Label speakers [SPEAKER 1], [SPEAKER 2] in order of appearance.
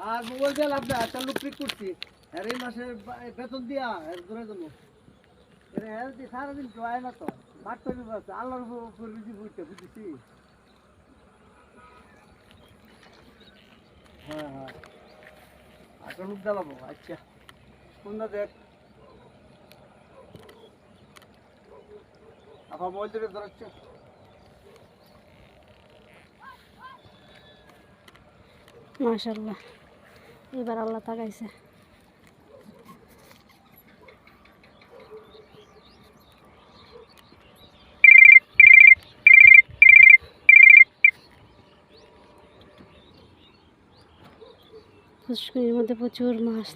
[SPEAKER 1] আর mobile দিয়ে লাভ নাই, একটা লোক ঠিক করছি আর এই মাসে বেতন দিয়া ধরে দেবো সারাদিন কেউ আয় না তো মাঠ তৈরি করছে আল্লাহর উপর বিজি বুঝতে বুঝেছি। হ্যাঁ হ্যাঁ একটা লোক জ্বালাবো। আচ্ছা কোনটা দেখ আপনার মোবাইল থেকে ধরাচ্ছে।
[SPEAKER 2] মাশাআল্লাহ এবার আল্লাহ তাকাইছে। পুষ্করির মধ্যে প্রচুর মাছ।